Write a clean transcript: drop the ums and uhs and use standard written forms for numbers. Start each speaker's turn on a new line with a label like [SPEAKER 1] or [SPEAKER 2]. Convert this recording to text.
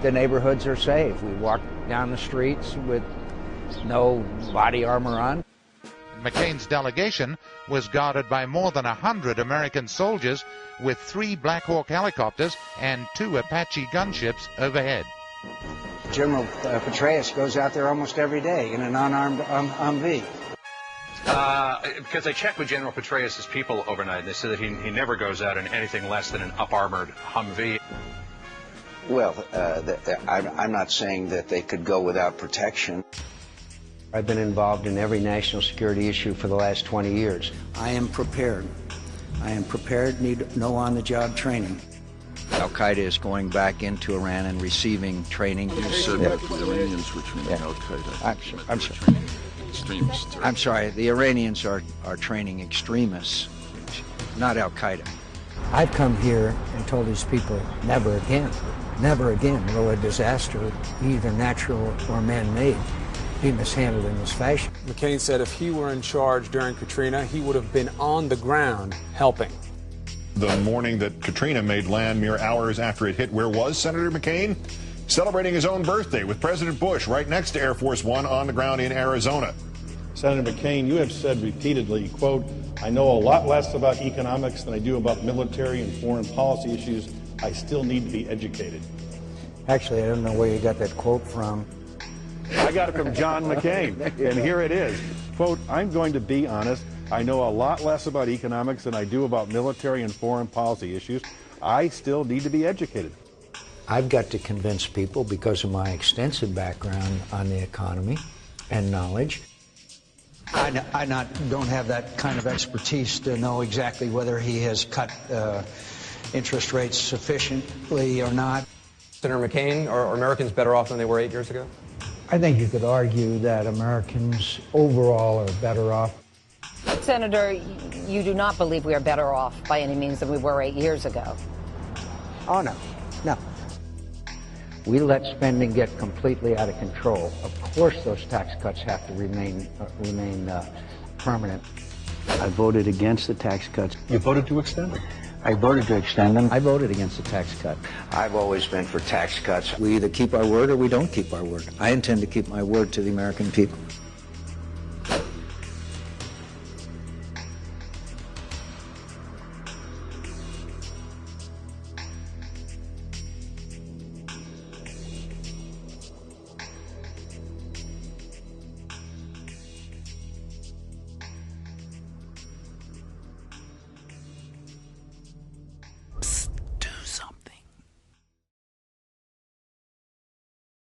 [SPEAKER 1] the neighborhoods are safe. We walk down the streets with no body armor on.
[SPEAKER 2] McCain's delegation was guarded by more than 100 American soldiers with 3 Black Hawk helicopters and 2 Apache gunships overhead.
[SPEAKER 1] General Petraeus goes out there almost every day in an unarmed Humvee.
[SPEAKER 3] Because I checked with General Petraeus' people overnight, and they said that he never goes out in anything less than an up-armored Humvee.
[SPEAKER 1] Well, I'm not saying that they could go without protection. I've been involved in every national security issue for the last 20 years. I am prepared. I am prepared, need no on-the-job training. Al-Qaeda is going back into Iran and receiving training.
[SPEAKER 4] You said that the Iranians were training Al-Qaeda.
[SPEAKER 1] I'm sorry.
[SPEAKER 4] Extremists.
[SPEAKER 1] I'm sorry. The Iranians are training extremists, not Al-Qaeda. I've come here and told these people, never again will a disaster, either natural or man-made, be mishandled in this fashion.
[SPEAKER 5] McCain said if he were in charge during Katrina, he would have been on the ground helping.
[SPEAKER 6] The morning that Katrina made land, mere hours after it hit, where was Senator McCain? Celebrating his own birthday with President Bush right next to Air Force One on the ground in Arizona.
[SPEAKER 7] Senator McCain, you have said repeatedly, quote, I know a lot less about economics than I do about military and foreign policy issues. I still need to be educated.
[SPEAKER 1] Actually, I don't know where you got that quote from.
[SPEAKER 7] I got it from John McCain, and here it is. Quote, I'm going to be honest. I know a lot less about economics than I do about military and foreign policy issues. I still need to be educated.
[SPEAKER 1] I've got to convince people, because of my extensive background on the economy and knowledge. I don't have that kind of expertise to know exactly whether he has cut interest rates sufficiently or not.
[SPEAKER 8] Senator McCain, are Americans better off than they were 8 years ago?
[SPEAKER 1] I think you could argue that Americans overall are better off.
[SPEAKER 9] Senator, you do not believe we are better off by any means than we were 8 years ago.
[SPEAKER 1] Oh, no. We let spending get completely out of control. Of course those tax cuts have to remain permanent. I voted against the tax cuts.
[SPEAKER 7] You voted to extend them.
[SPEAKER 1] I voted to extend them. I voted against the tax cut. I've always been for tax cuts. We either keep our word or we don't keep our word. I intend to keep my word to the American people.